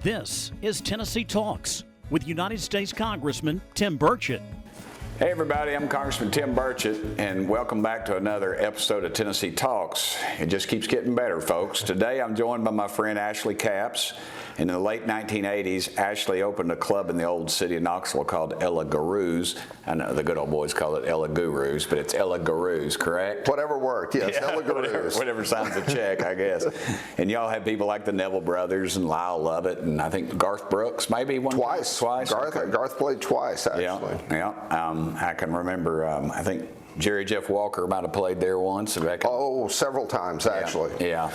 This is Tennessee Talks with United States Congressman Tim Burchett. Hey everybody, I'm Congressman Tim Burchett, and welcome back to another episode of Tennessee Talks. It just keeps getting better, folks. Today I'm joined by my friend Ashley Capps. In the late 1980s, Ashley opened a club in the old city of Knoxville called Ella Gurus. I know the good old boys call it Ella Gurus, but it's Ella Gurus, correct? Whatever worked, yes, yeah, Ella Gurus. Whatever signs a check, I guess. And y'all had people like the Neville Brothers and Lyle Lovett, and I think Garth Brooks, maybe one. Twice. Garth played twice, actually. Yeah. I can remember, I think Jerry Jeff Walker might have played there once. Several times, actually. Yeah.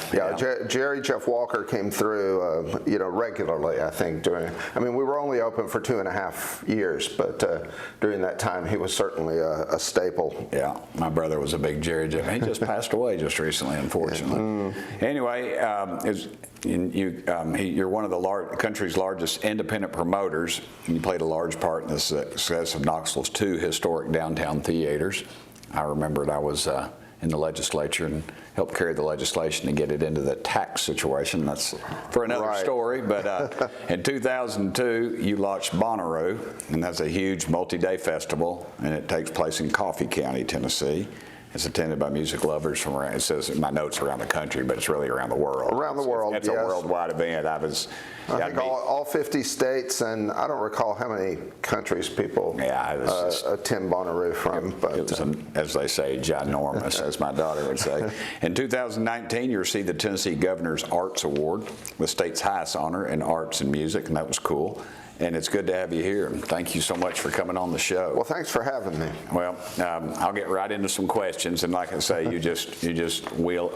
Jerry Jeff Walker came through, regularly, I think. We were only open for 2.5 years, but during that time, he was certainly a staple. Yeah, my brother was a big Jerry Jeff. He just passed away just recently, unfortunately. Anyway, you're one of the country's largest independent promoters, and you played a large part in the success of Knoxville's 2 historic downtown theaters. I remember I was in the legislature and helped carry the legislation to get it into the tax situation. That's for another story. But in 2002, you launched Bonnaroo, and that's a huge multi-day festival, and it takes place in Coffee County, Tennessee. It's attended by music lovers from around, it says in my notes around the country, but it's really around the world. Around the world, It's a worldwide event. I think all 50 states, and I don't recall how many countries people attend Bonnaroo from. But it was, as they say, ginormous, as my daughter would say. In 2019, you received the Tennessee Governor's Arts Award, the state's highest honor in arts and music, and that was cool. And it's good to have you here. Thank you so much for coming on the show. Well, thanks for having me. Well, I'll get right into some questions, and like I say, you just rail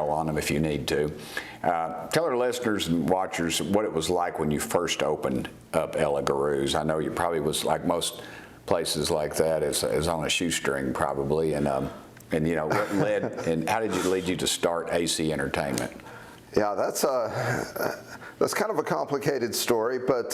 on them if you need to. Tell our listeners and watchers what it was like when you first opened up Ella Gurus. I know you probably was like most places like that, is on a shoestring probably, and what led and how did it lead you to start AC Entertainment? Yeah, that's kind of a complicated story, but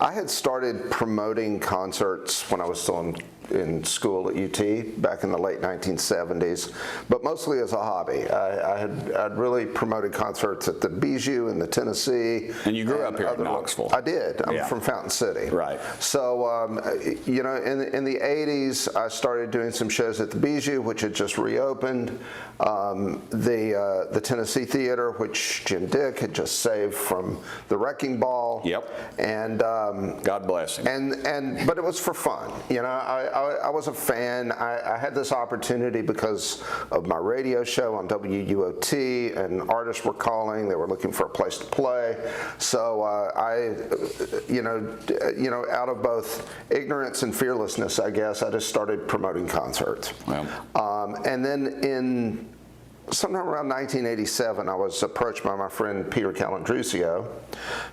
I had started promoting concerts when I was still in school at UT back in the late 1970s, but mostly as a hobby. I'd really promoted concerts at the Bijou in the Tennessee. And you grew up here in Knoxville. I did. I'm from Fountain City. Right. So, in the 80s, I started doing some shows at the Bijou, which had just reopened. The Tennessee Theater, which Jim Dick had just saved from the wrecking ball. Yep. And God bless him. But it was for fun. I was a fan. I had this opportunity because of my radio show on WUOT, and artists were calling. They were looking for a place to play. So out of both ignorance and fearlessness, I guess, I just started promoting concerts. Wow. And then sometime around 1987, I was approached by my friend Peter Calandrusio,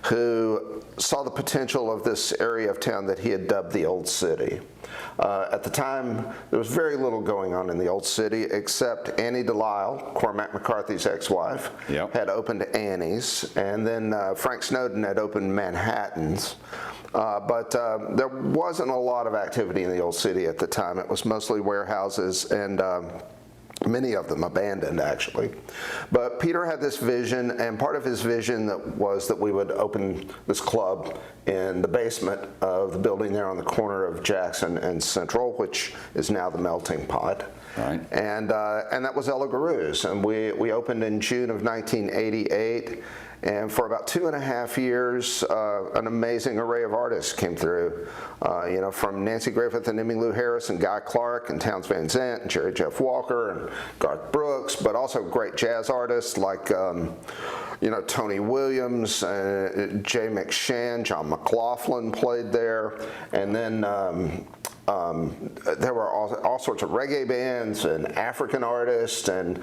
who saw the potential of this area of town that he had dubbed the Old City. At the time, there was very little going on in the Old City, except Annie Delisle, Cormac McCarthy's ex-wife, had opened Annie's, and then Frank Snowden had opened Manhattan's. But there wasn't a lot of activity in the Old City at the time. It was mostly warehouses and many of them abandoned, actually. But Peter had this vision, and part of his vision was that we would open this club in the basement of the building there on the corner of Jackson and Central, which is now the Melting Pot. Right. And that was Ella Gurus, and we opened in June of 1988. And for about 2.5 years, an amazing array of artists came through, from Nancy Griffith and Emmylou Harris and Guy Clark and Townes Van Zandt and Jerry Jeff Walker and Garth Brooks, but also great jazz artists like, Tony Williams, Jay McShann, John McLaughlin played there, and then there were all sorts of reggae bands and African artists and,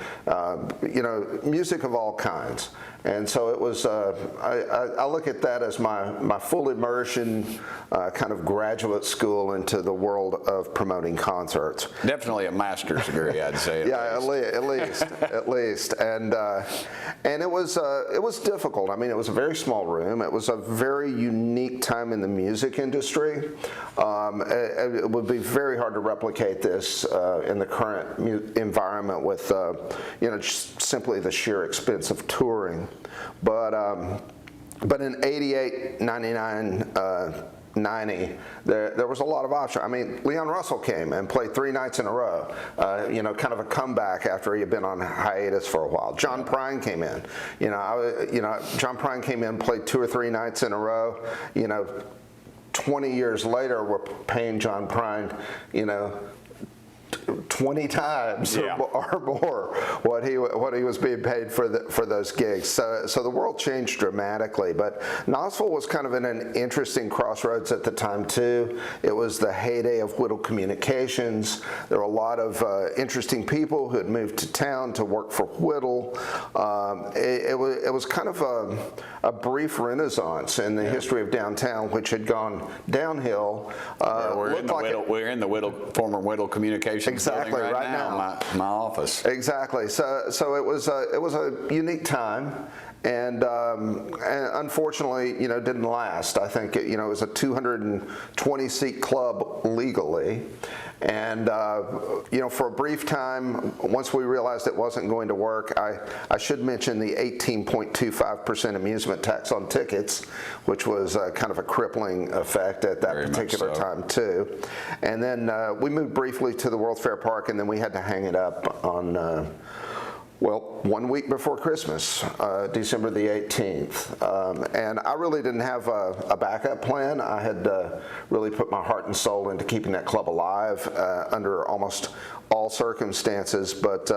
music of all kinds. And so it was, I look at that as my full immersion kind of graduate school into the world of promoting concerts. Definitely a master's degree, I'd say. Yeah, at least. And it was difficult. I mean, it was a very small room. It was a very unique time in the music industry. It would be very hard to replicate this in the current environment with, just simply the sheer expense of touring. But But in 88, 99, 90, there was a lot of options. I mean, Leon Russell came and played 3 nights in a row, kind of a comeback after he had been on hiatus for a while. John Prine came in. John Prine came in, played 2 or 3 nights in a row. 20 years later, we're paying John Prine, 20 times or more what he was being paid for those gigs. So the world changed dramatically. But Knoxville was kind of in an interesting crossroads at the time too. It was the heyday of Whittle Communications. There were a lot of interesting people who had moved to town to work for Whittle. It was kind of a brief renaissance in the history of downtown, which had gone downhill. We're in the former Whittle Communications. Exactly, right now. My office. Exactly. So it was a unique time, and unfortunately, didn't last. I think it was a 220-seat club legally, and for a brief time, once we realized it wasn't going to work, I should mention the 18.25% amusement tax on tickets, which was kind of a crippling effect at that particular time too. And then we moved briefly to the World Fair Park, and then we had to hang it up on 1 week before Christmas, December the 18th. And I really didn't have a backup plan. I had really put my heart and soul into keeping that club alive under almost all circumstances. But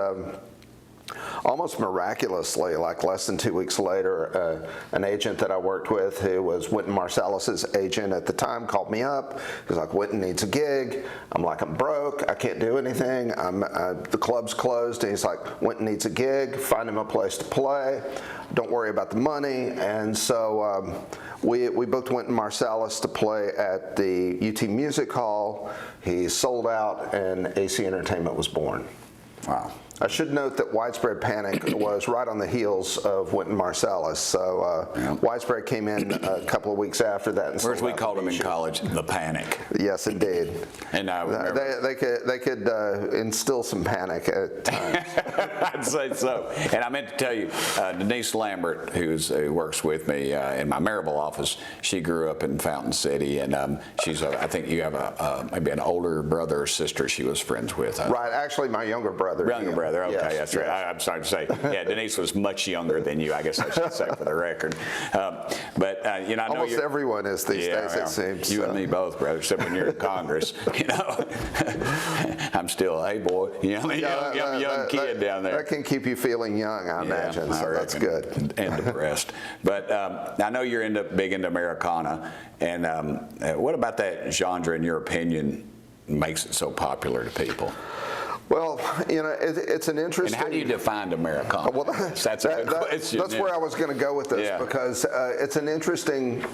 almost miraculously, like less than 2 weeks later, an agent that I worked with, who was Wynton Marsalis's agent at the time, called me up. He was like, "Wynton needs a gig." I'm like, "I'm broke. I can't do anything. The club's closed." And he's like, "Wynton needs a gig. Find him a place to play. Don't worry about the money." And so we booked Wynton Marsalis to play at the UT Music Hall. He sold out, and AC Entertainment was born. Wow. I should note that Widespread Panic was right on the heels of Wynton Marsalis. So Widespread came in a couple of weeks after that. And we called them in college, the Panic. Yes, indeed. And they could instill some panic at times. I'd say so. And I meant to tell you, Denise Lambert, who works with me in my Maryville office, she grew up in Fountain City, and she's I think you have maybe an older brother or sister she was friends with. Right, actually my younger brother. Okay, yes, that's right. I'm sorry to say. Yeah, Denise was much younger than you, I guess I should say, for the record. But I know almost everyone is these days, it seems. You and me both, brother, except when you're in Congress. I'm still, hey boy, I'm a young kid down there. That can keep you feeling young, I imagine. So that's good. And depressed. But I know you're big into Americana, and what about that genre, in your opinion, makes it so popular to people? Well, it's an interesting. And how do you define Americana? Well, that's a good question. That's where I was going to go with this, because it's an interesting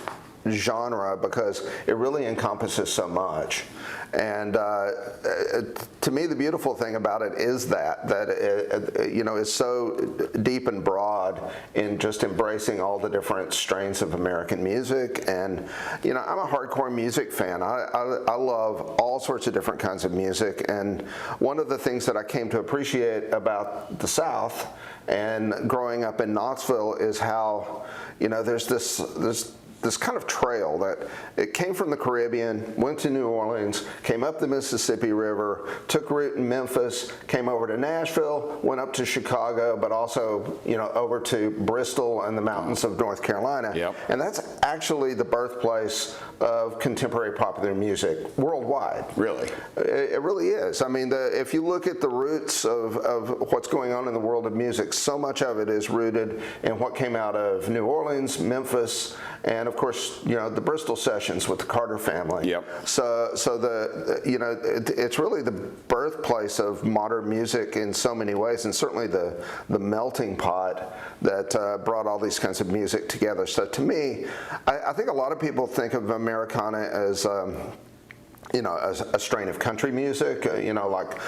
genre because it really encompasses so much. And to me, the beautiful thing about it is that it is so deep and broad in just embracing all the different strains of American music. And I'm a hardcore music fan. I love all sorts of different kinds of music. And one of the things that I came to appreciate about the South and growing up in Knoxville is how there's this kind of trail that it came from the Caribbean, went to New Orleans, came up the Mississippi River, took root in Memphis, came over to Nashville, went up to Chicago, but also, over to Bristol and the mountains of North Carolina. Yep. And that's actually the birthplace of contemporary popular music worldwide. Really? It really is. I mean, if you look at the roots of what's going on in the world of music, so much of it is rooted in what came out of New Orleans, Memphis, and of course, the Bristol sessions with the Carter family. Yep. So it's really the birthplace of modern music in so many ways, and certainly the melting pot that brought all these kinds of music together. So to me, I think a lot of people think of Americana as a strain of country music, like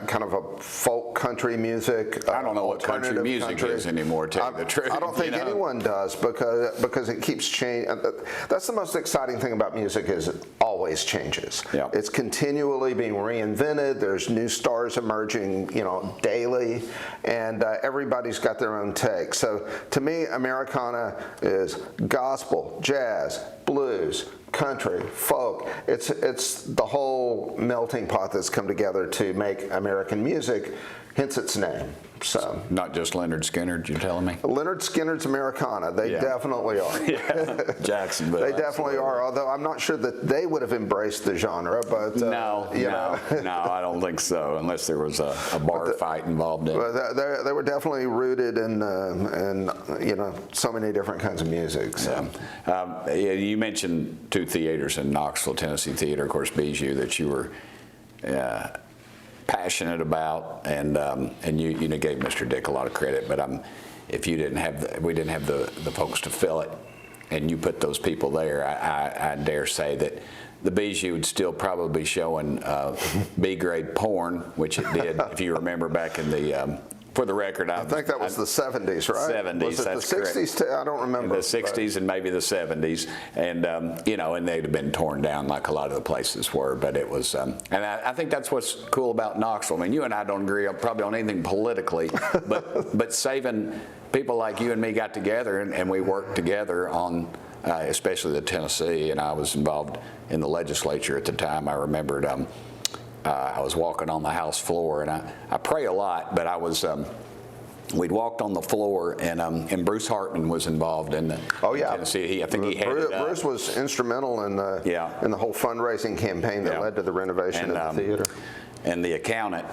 kind of a folk country music. I don't know what country music is anymore, to tell you the truth. I don't think anyone does because it keeps changing. That's the most exciting thing about music, is all always changes. Yeah. It's continually being reinvented. There's new stars emerging, daily, and everybody's got their own take. So to me, Americana is gospel, jazz, blues, country, folk. It's the whole melting pot that's come together to make American music, hence its name. So not just Leonard Skinner, you're telling me? Leonard Skinner's Americana. They definitely are. Yeah. Jacksonville. They definitely are, although I'm not sure that they would have embraced the genre, but no, I don't think so, unless there was a bar fight involved in it. But they were definitely rooted in so many different kinds of music. So. Yeah. You mentioned two theaters in Knoxville, Tennessee Theater, of course, Bijou, that you were passionate about, and you gave Mr. Dick a lot of credit. But if you didn't have we didn't have the folks to fill it, and you put those people there, I dare say that the Bijou would still probably be showing B-grade porn, which it did, if you remember back in the. For the record, I think that was the 70s, right? 70s, was it that's the 60s? correct. I don't remember. In the 60s and maybe the 70s, and and they'd have been torn down like a lot of the places were. But it was, and I think that's what's cool about Knoxville. I mean, you and I don't agree probably on anything politically, but saving people like you and me got together and we worked together on, especially the Tennessee, and I was involved in the legislature at the time. I remembered. I was walking on the House floor, and I pray a lot, but I was, we'd walked on the floor, and Bruce Hartman was involved in the Tennessee. I think he headed it up. Bruce was instrumental in the whole fundraising campaign that led to the renovation of the theater. And the accountant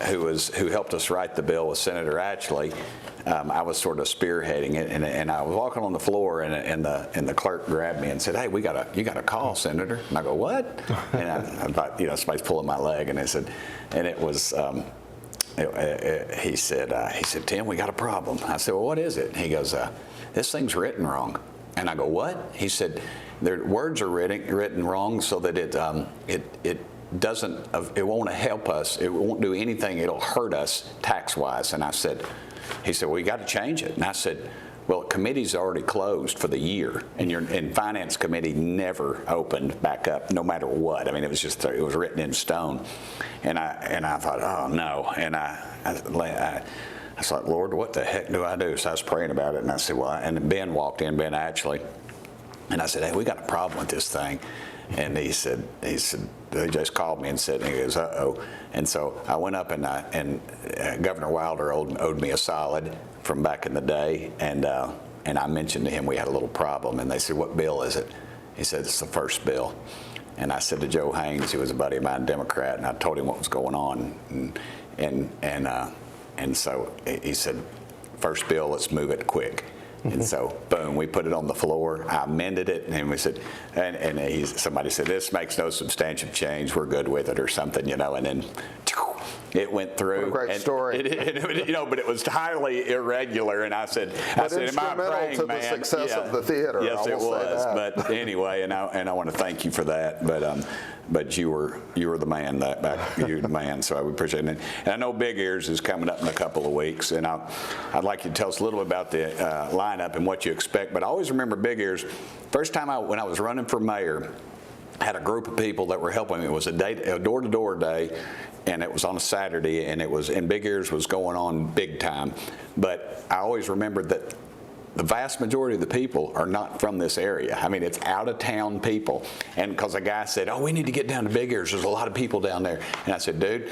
who helped us write the bill was Senator Atchley. I was sort of spearheading it, and I was walking on the floor, and the clerk grabbed me and said, "Hey, you got a call, Senator." And I go, "What?" And I thought, somebody's pulling my leg, and it was. He said, "Tim, we got a problem." I said, "Well, what is it?" He goes, "This thing's written wrong." And I go, "What?" He said, "Their words are written wrong so that it doesn't. It won't help us. It won't do anything. It'll hurt us tax-wise." And he said, "Well, you got to change it." And I said, "Well, committee's already closed for the year, and finance committee never opened back up, no matter what. I mean, it was written in stone." And I thought, "Oh no!" And I thought, "Lord, what the heck do I do?" So I was praying about it, and I said, "Well," and Ben walked in, Ben Ashley, and I said, "Hey, we got a problem with this thing." And he said, they just called me and said, he goes, "Uh-oh." And so I went up, and Governor Wilder owed me a solid from back in the day, and I mentioned to him we had a little problem, and they said, "What bill is it?" He said, "It's the first bill." And I said to Joe Haynes, who was a buddy of mine, Democrat, and I told him what was going on, and so he said, "First bill, let's move it quick." And so, boom, we put it on the floor. I amended it, and we said, somebody said, "This makes no substantive change. We're good with it," or something, and then it went through. What a great story. But it was highly irregular, and I said, "Am I praying, to man?" the success of the theater. Yes, it was. But anyway, and I want to thank you for that. But you were the man you're the man. So I would appreciate it. And I know Big Ears is coming up in a couple of weeks, and I'd like you to tell us a little bit about the lineup and what you expect. But I always remember Big Ears. First time when I was running for mayor, I had a group of people that were helping me. It was a door-to-door day, and it was on a Saturday, and Big Ears was going on big time. But I always remembered that the vast majority of the people are not from this area. I mean, it's out-of-town people. And because a guy said, "Oh, we need to get down to Big Ears. There's a lot of people down there." And I said, "Dude,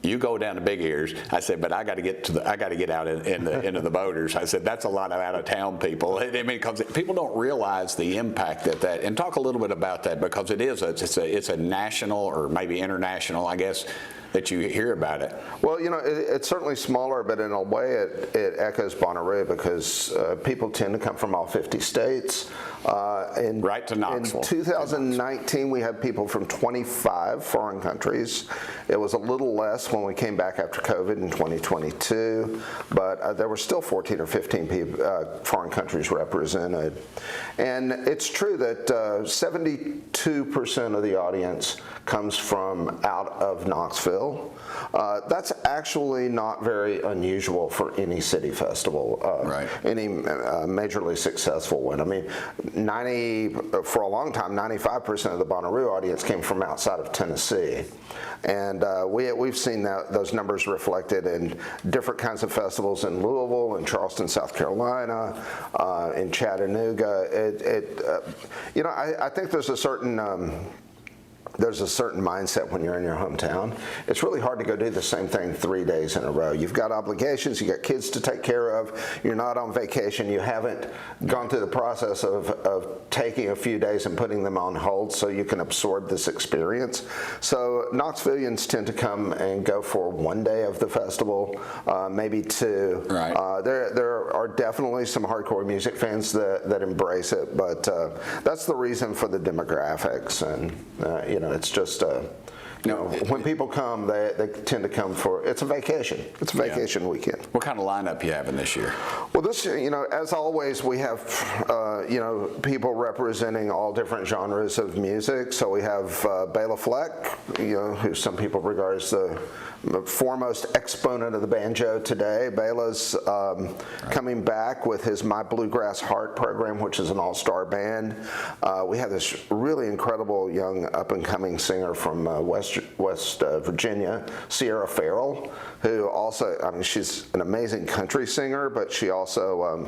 you go down to Big Ears." I said, "But I got to get out into the voters." I said, "That's a lot of out-of-town people." I mean, because people don't realize the impact that. And talk a little bit about that, because it's a national, or maybe international, I guess, that you hear about it. Well, it's certainly smaller, but in a way it echoes Bonnaroo, because people tend to come from all 50 states. Right to Knoxville. In 2019, we had people from 25 foreign countries. It was a little less when we came back after COVID in 2022, but there were still 14 or 15 foreign countries represented. And it's true that 72% of the audience comes from out of Knoxville. That's actually not very unusual for any city festival, any majorly successful one. I mean, for a long time, 95% of the Bonnaroo audience came from outside of Tennessee. And we've seen those numbers reflected in different kinds of festivals in Louisville, in Charleston, South Carolina, in Chattanooga. I think there's a certain mindset when you're in your hometown. It's really hard to go do the same thing 3 days in a row. You've got obligations, you got kids to take care of, you're not on vacation, you haven't gone through the process of taking a few days and putting them on hold so you can absorb this experience. So Knoxvillians tend to come and go for 1 day of the festival, maybe 2. Right. There are definitely some hardcore music fans that embrace it, but that's the reason for the demographics. And it's just, when people come, they tend to come it's a vacation. It's a vacation weekend. What kind of lineup you having this year? Well, this year, as always, we have, people representing all different genres of music. So we have Bela Fleck, who some people regard as the foremost exponent of the banjo today. Bela's coming back with his My Bluegrass Heart program, which is an all-star band. We have this really incredible young up-and-coming singer from West Virginia, Sierra Farrell, who also, she's an amazing country singer, but she also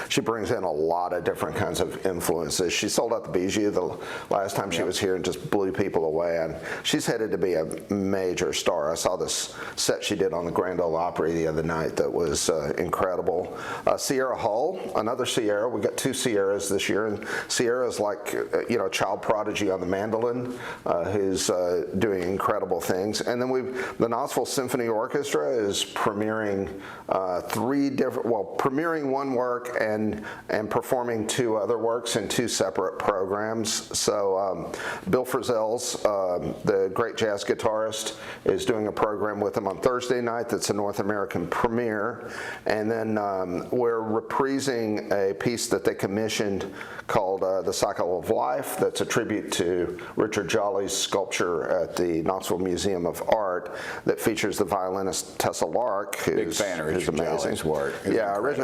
she brings in a lot of different kinds of influences. She sold out the Bijou the last time she was here and just blew people away. And she's headed to be a major star. I saw this set she did on the Grand Ole Opry the other night that was incredible. Sierra Hull, another Sierra. We got 2 Sierras this year. And Sierra's like, a child prodigy on the mandolin who's doing incredible things. And then the Knoxville Symphony Orchestra is premiering premiering one work and performing 2 other works in 2 separate programs. So Bill Frisell's, the great jazz guitarist, is doing a program with them on Thursday night that's a North American premiere. And then we're reprising a piece that they commissioned called The Cycle of Life. That's a tribute to Richard Jolly's sculpture at the Knoxville Museum of Art that features the violinist Tessa Lark, who's amazing. Jolly's work.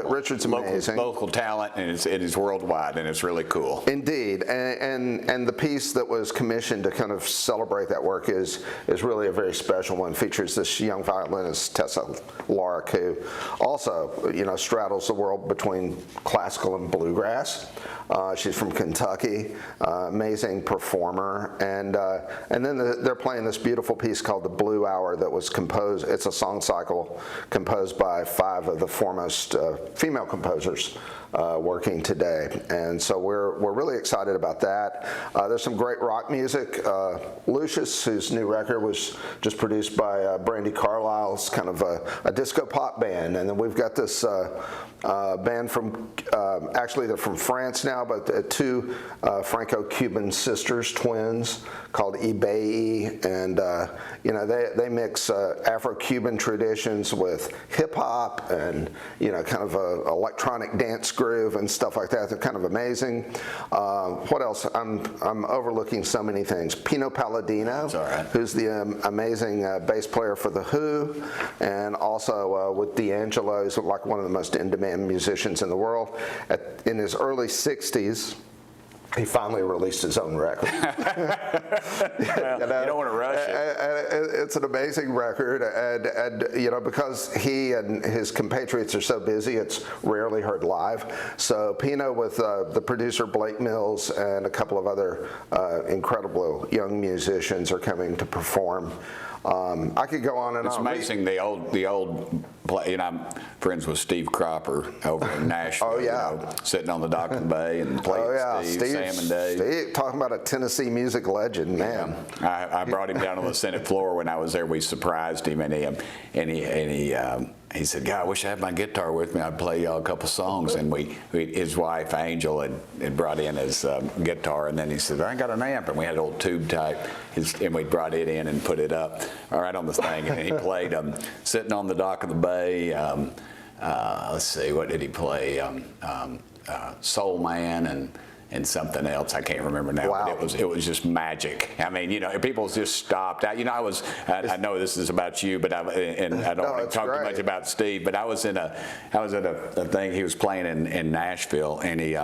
Richard's amazing. Local talent, and it is worldwide, and it's really cool. Indeed, and the piece that was commissioned to kind of celebrate that work is really a very special one. Features this young violinist Tessa Lark, who also straddles the world between classical and bluegrass. She's from Kentucky, amazing performer, and then they're playing this beautiful piece called The Blue Hour that was composed. It's a song cycle composed by 5 of the foremost female composers working today, and so we're really excited about that. There's some great rock music. Lucius, whose new record was just produced by Brandy Carlisle's kind of a disco pop band, and then we've got this band from actually they're from France now, but 2 Franco-Cuban sisters, twins, called Ibai, and they mix Afro-Cuban traditions with hip hop and kind of a electronic dance groove and stuff like that. They're kind of amazing. What else? I'm overlooking so many things. Pino Palladino, who's the amazing bass player for The Who, and also with D'Angelo, who's like one of the most in-demand musicians in the world. In his early 60s, he finally released his own record. You don't want to rush it. It's an amazing record, and because he and his compatriots are so busy, it's rarely heard live. So Pino with the producer Blake Mills and a couple of other incredible young musicians are coming to perform. I could go on and on. It's amazing the old play. I'm friends with Steve Cropper over in Nashville. Oh yeah, sitting on the dock of the bay and playing Steve, Sam and Dave. Steve, talking about a Tennessee music legend, man. Yeah. I brought him down on the Senate floor when I was there. We surprised him, and he said, "God, I wish I had my guitar with me. I'd play y'all a couple songs." And his wife Angel had brought in his guitar, and then he said, "I ain't got an amp," and we had an old tube type, and we brought it in and put it up right on the thing, and he played sitting on the dock of the bay. Let's see, what did he play? Soul Man and something else. I can't remember now, wow. but it was just magic. I mean, you know, people just stopped. I know this is about you, but I don't want to talk too much about Steve, but I was at a thing he was playing in Nashville, and he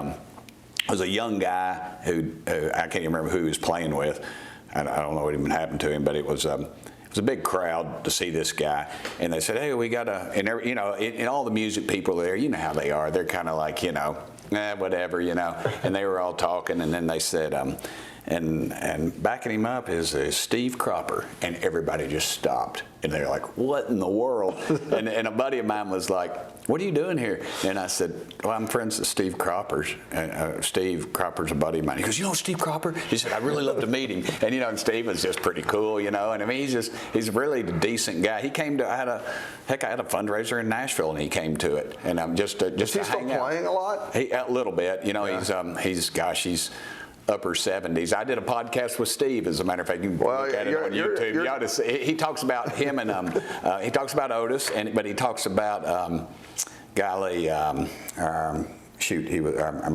was a young guy who I can't even remember who he was playing with. I don't know what even happened to him, but it was a big crowd to see this guy, and they said, "Hey, we got to," and you know, and all the music people there, you know how they are. They're kind of like, you know, whatever, you know. And they were all talking, and then they said, and backing him up is Steve Cropper, and everybody just stopped, and they're like, "What in the world?" and a buddy of mine was like, "What are you doing here?" And I said, "Well, I'm friends with Steve Cropper's. Steve Cropper's a buddy of mine." He goes, "You know Steve Cropper?" He said, "I'd really love to meet him." And you know, and Steve was just pretty cool, you know. And I mean, he's really a decent guy. He came to I had a fundraiser in Nashville, and he came to it. And I'm just to hang out. Is he still playing a lot? A little bit, you know. Yeah. He's upper 70s. I did a podcast with Steve, as a matter of fact. You can look at it on YouTube. He talks about him, and he talks about Otis, but he talks about I'm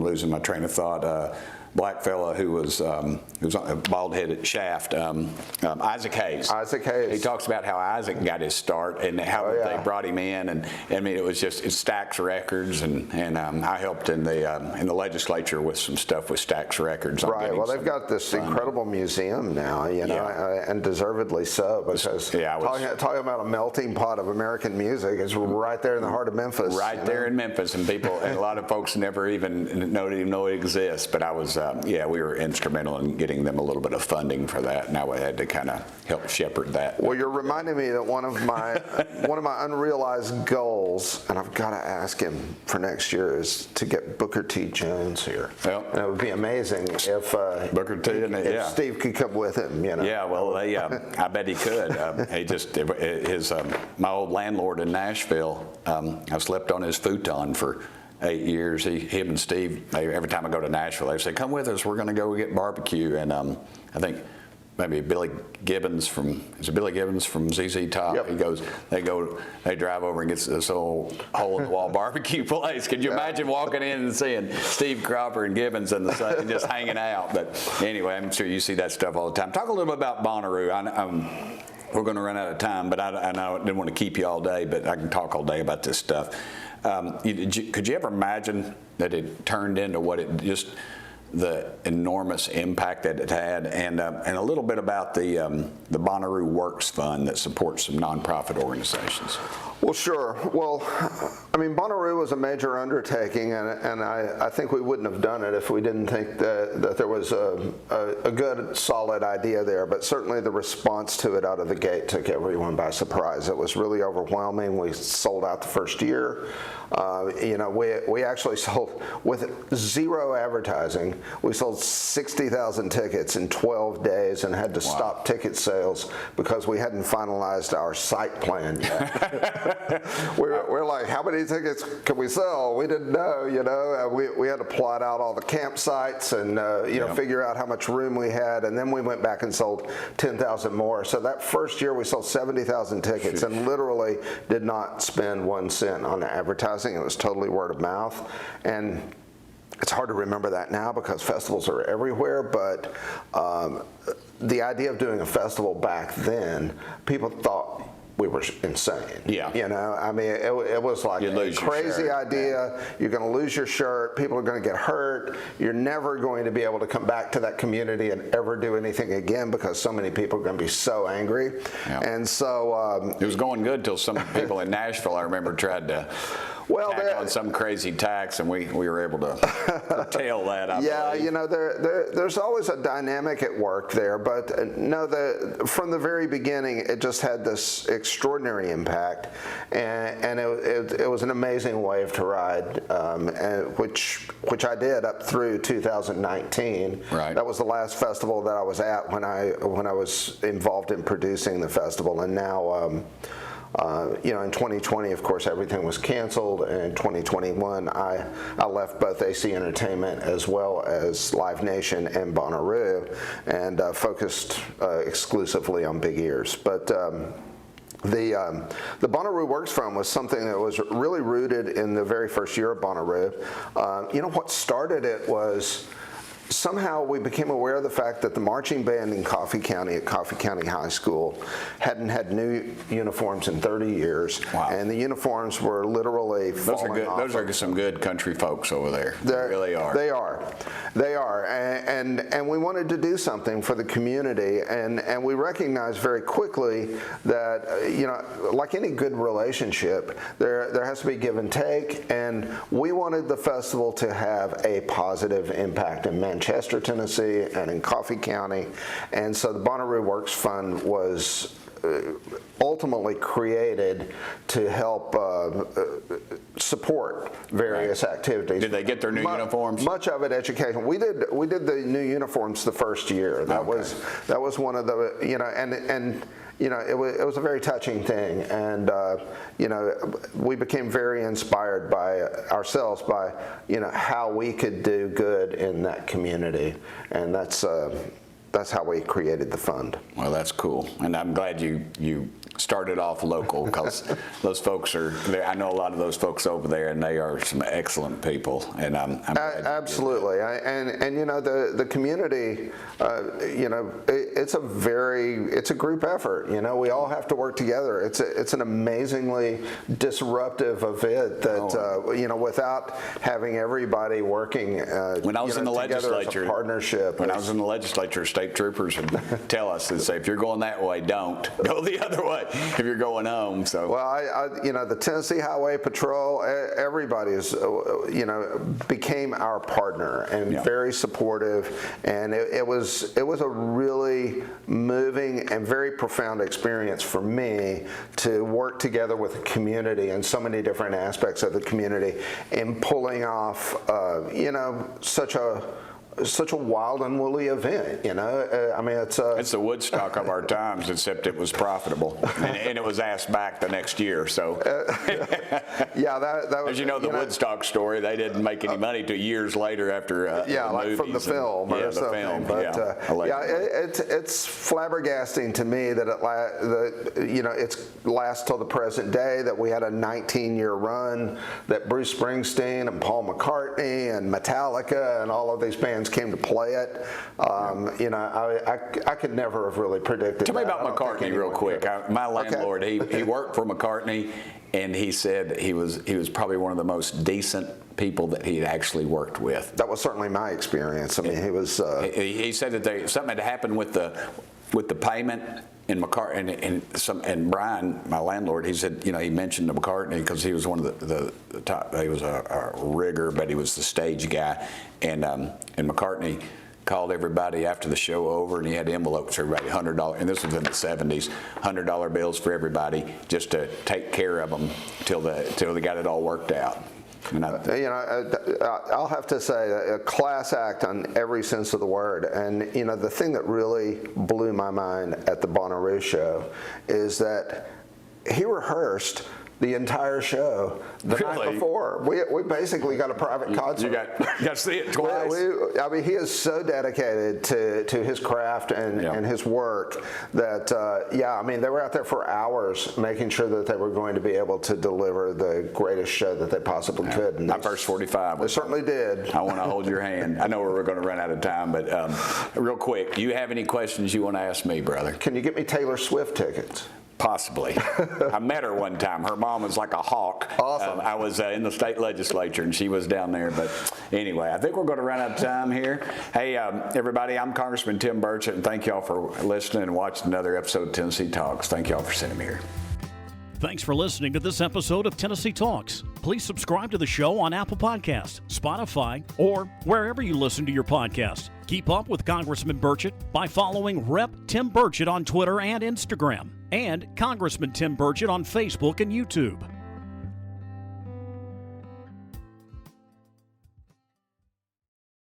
losing my train of thought. Black fella who was on a bald-headed Shaft, Isaac Hayes. Isaac Hayes. He talks about how Isaac got his start and how they brought him in, and I mean, it was just Stax Records, and I helped in the legislature with some stuff with Stax Records. Right. Well, they've got this incredible museum now, you know, and deservedly so, because talking about a melting pot of American music is right there in the heart of Memphis. Right there in Memphis, and a lot of folks never even know it exists. But I was. We were instrumental in getting them a little bit of funding for that, and I had to kind of help shepherd that. Well, you're reminding me that one of my unrealized goals, and I've got to ask him for next year, is to get Booker T. Jones here. Well, and it would be amazing if Booker T. if Steve could come with him. You know. Yeah, well, I bet he could. My old landlord in Nashville. I slept on his futon for 8 years. Him and Steve, every time I go to Nashville, they say, "Come with us, we're going to go get barbecue." And I think maybe Billy Gibbons from ZZ Top. Yep. They drive over and get this old hole-in-the-wall barbecue place. Could you imagine walking in and seeing Steve Cropper and Gibbons and just hanging out? But anyway, I'm sure you see that stuff all the time. Talk a little bit about Bonnaroo. We're going to run out of time, but I didn't want to keep you all day, but I can talk all day about this stuff. Could you ever imagine that it turned into the enormous impact that it had, and a little bit about the Bonnaroo Works Fund that supports some nonprofit organizations? Well, sure. Well, I mean, Bonnaroo was a major undertaking, and I think we wouldn't have done it if we didn't think that there was a good, solid idea there. But certainly the response to it out of the gate took everyone by surprise. It was really overwhelming. We sold out the first year. We actually sold, with zero advertising, we sold 60,000 tickets in 12 days and had to stop ticket sales because we hadn't finalized our site plan yet. We're like, how many tickets can we sell? We didn't know, we had to plot out all the campsites and, figure out how much room we had. And then we went back and sold 10,000 more. So that first year we sold 70,000 tickets and literally did not spend 1 cent on advertising. It was totally word of mouth. And it's hard to remember that now because festivals are everywhere, but the idea of doing a festival back then, people thought we were insane. Yeah. I mean, it was like a crazy idea. Yeah. You're going to lose your shirt. People are going to get hurt. You're never going to be able to come back to that community and ever do anything again because so many people are going to be so angry. Yeah. And so it was going good till some people in Nashville, I remember, tried to tack on some crazy tax, and we were able to curtail that. I believe. There's always a dynamic at work there, but from the very beginning, it just had this extraordinary impact, and it was an amazing wave to ride, which I did up through 2019. Right. That was the last festival that I was at when I was involved in producing the festival, and now. In 2020, of course, everything was canceled, and in 2021, I left both AC Entertainment as well as Live Nation and Bonnaroo, and focused exclusively on big ears. But the Bonnaroo Works Fund was something that was really rooted in the very first year of Bonnaroo. What started it was somehow we became aware of the fact that the marching band in Coffee County at Coffee County High School hadn't had new uniforms in 30 years. Wow. And the uniforms were literally falling off. Those are some good country folks over there. They really are. They are. And we wanted to do something for the community, and we recognized very quickly that, like any good relationship, there has to be give and take, and we wanted the festival to have a positive impact in Manchester, Tennessee, and in Coffee County. And so the Bonnaroo Works Fund was ultimately created to help support various activities. Did they get their new uniforms? Much of it education. We did the new uniforms the first year. That was one of the, and it was a very touching thing, and we became very inspired by ourselves by how we could do good in that community, and that's how we created the fund. Well, that's cool, and I'm glad you started off local, because those folks I know a lot of those folks over there, and they are some excellent people, and I'm glad absolutely. The community, it's a group effort. We all have to work together. It's an amazingly disruptive event that without having everybody working when I was in the legislature, as a partnership. When I was in the legislature, state troopers would tell us and say, if you're going that way, don't go the other way if you're going home. So the Tennessee Highway Patrol, everybody's became our partner and very supportive, and it was a really moving and very profound experience for me to work together with the community and so many different aspects of the community in pulling off such a wild and woolly event, it's the Woodstock of our times, except it was profitable, and it was asked back the next year. So, that was, as you know, the Woodstock story, they didn't make any money till years later after like from the film or something. It's flabbergasting to me that it's lasts till the present day, that we had a 19-year run, that Bruce Springsteen and Paul McCartney and Metallica and all of these bands came to play it. I could never have really predicted. Tell me about McCartney real quick. My landlord, he worked for McCartney, and he said he was probably one of the most decent people that he had actually worked with. That was certainly my experience. He was. He said that something had happened with the payment. And and Brian, my landlord, he said, he mentioned McCartney because he was one of the top. He was a rigger, but he was the stage guy, and McCartney called everybody after the show over, and he had envelopes for everybody, $100, and this was in the 70s, $100 bills for everybody, just to take care of them till they got it all worked out. I'll have to say a class act on every sense of the word. And the thing that really blew my mind at the Bonnaroo show is that he rehearsed the entire show the night before. We basically got a private concert. You got to see it twice. He is so dedicated to his craft and his work that, they were out there for hours making sure that they were going to be able to deliver the greatest show that they possibly could. And my first 45. They certainly did. I want to hold your hand. I know we're going to run out of time, but real quick, do you have any questions you want to ask me, brother? Can you get me Taylor Swift tickets? Possibly. I met her one time. Her mom was like a hawk. Awesome. I was in the state legislature, and she was down there. But anyway, I think we're going to run out of time here. Hey, everybody, I'm Congressman Tim Burchett, and thank y'all for listening and watching another episode of Tennessee Talks. Thank y'all for sending me here. Thanks for listening to this episode of Tennessee Talks. Please subscribe to the show on Apple Podcasts, Spotify, or wherever you listen to your podcasts. Keep up with Congressman Burchett by following Rep. Tim Burchett on Twitter and Instagram, and Congressman Tim Burchett on Facebook and YouTube.